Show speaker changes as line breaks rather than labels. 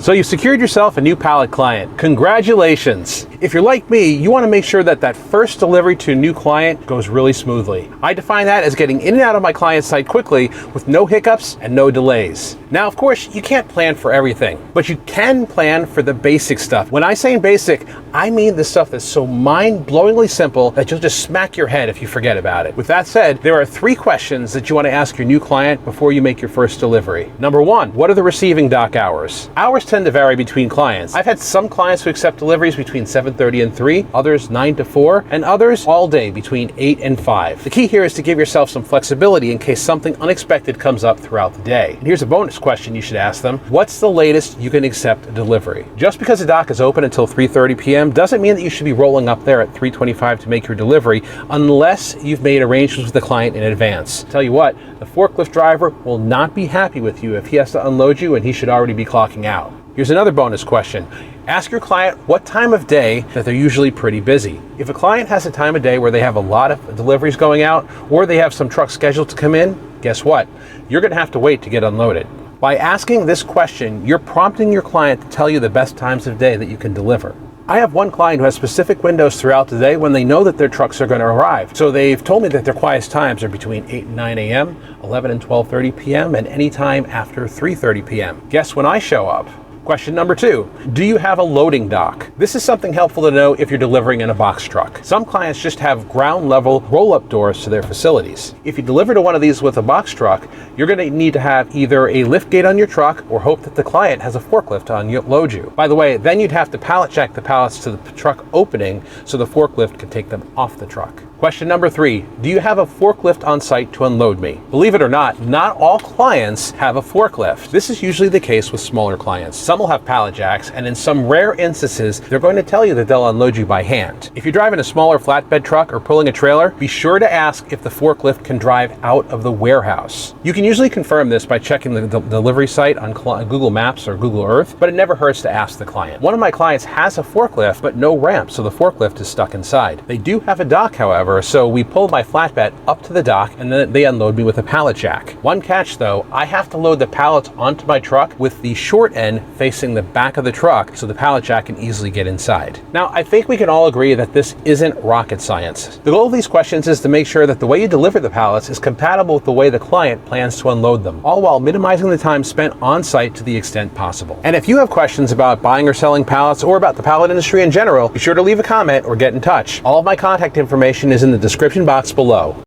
So you've secured yourself a new pallet client. Congratulations! If you're like me, you want to make sure that that first delivery to a new client goes really smoothly. I define that as getting in and out of my client's site quickly with no hiccups and no delays. Now, of course, you can't plan for everything, but you can plan for the basic stuff. When I say basic, I mean the stuff that's so mind-blowingly simple that you'll just smack your head if you forget about it. With that said, there are 3 questions that you want to ask your new client before you make your first delivery. Number 1, what are the receiving dock hours? Hours tend to vary between clients. I've had some clients who accept deliveries between 7:30 and 3, others 9 to 4, and others all day between 8 and 5. The key here is to give yourself some flexibility in case something unexpected comes up throughout the day. And here's a bonus question you should ask them. What's the latest you can accept a delivery? Just because the dock is open until 3:30 p.m. doesn't mean that you should be rolling up there at 3:25 to make your delivery unless you've made arrangements with the client in advance. Tell you what, the forklift driver will not be happy with you if he has to unload you and he should already be clocking out. Here's another bonus question. Ask your client what time of day that they're usually pretty busy. If a client has a time of day where they have a lot of deliveries going out or they have some trucks scheduled to come in, guess what? You're going to have to wait to get unloaded. By asking this question, you're prompting your client to tell you the best times of day that you can deliver. I have one client who has specific windows throughout the day when they know that their trucks are going to arrive. So they've told me that their quietest times are between 8 and 9 a.m., 11 and 12:30 p.m., and any time after 3:30 p.m. Guess when I show up? Question number 2, do you have a loading dock? This is something helpful to know if you're delivering in a box truck. Some clients just have ground level roll-up doors to their facilities. If you deliver to one of these with a box truck, you're going to need to have either a lift gate on your truck or hope that the client has a forklift to unload you. By the way, then you'd have to pallet jack the pallets to the truck opening so the forklift can take them off the truck. Question number 3, do you have a forklift on site to unload me? Believe it or not all clients have a forklift. This is usually the case with smaller clients. Some will have pallet jacks, and in some rare instances, they're going to tell you that they'll unload you by hand. If you're driving a smaller flatbed truck or pulling a trailer, be sure to ask if the forklift can drive out of the warehouse. You can usually confirm this by checking the delivery site on Google Maps or Google Earth, but it never hurts to ask the client. One of my clients has a forklift, but no ramp, so the forklift is stuck inside. They do have a dock, however, so we pull my flatbed up to the dock and then they unload me with a pallet jack. One catch though, I have to load the pallets onto my truck with the short end facing the back of the truck so the pallet jack can easily get inside. Now, I think we can all agree that this isn't rocket science. The goal of these questions is to make sure that the way you deliver the pallets is compatible with the way the client plans to unload them, all while minimizing the time spent on site to the extent possible. And if you have questions about buying or selling pallets or about the pallet industry in general, be sure to leave a comment or get in touch. All of my contact information is in the description box below.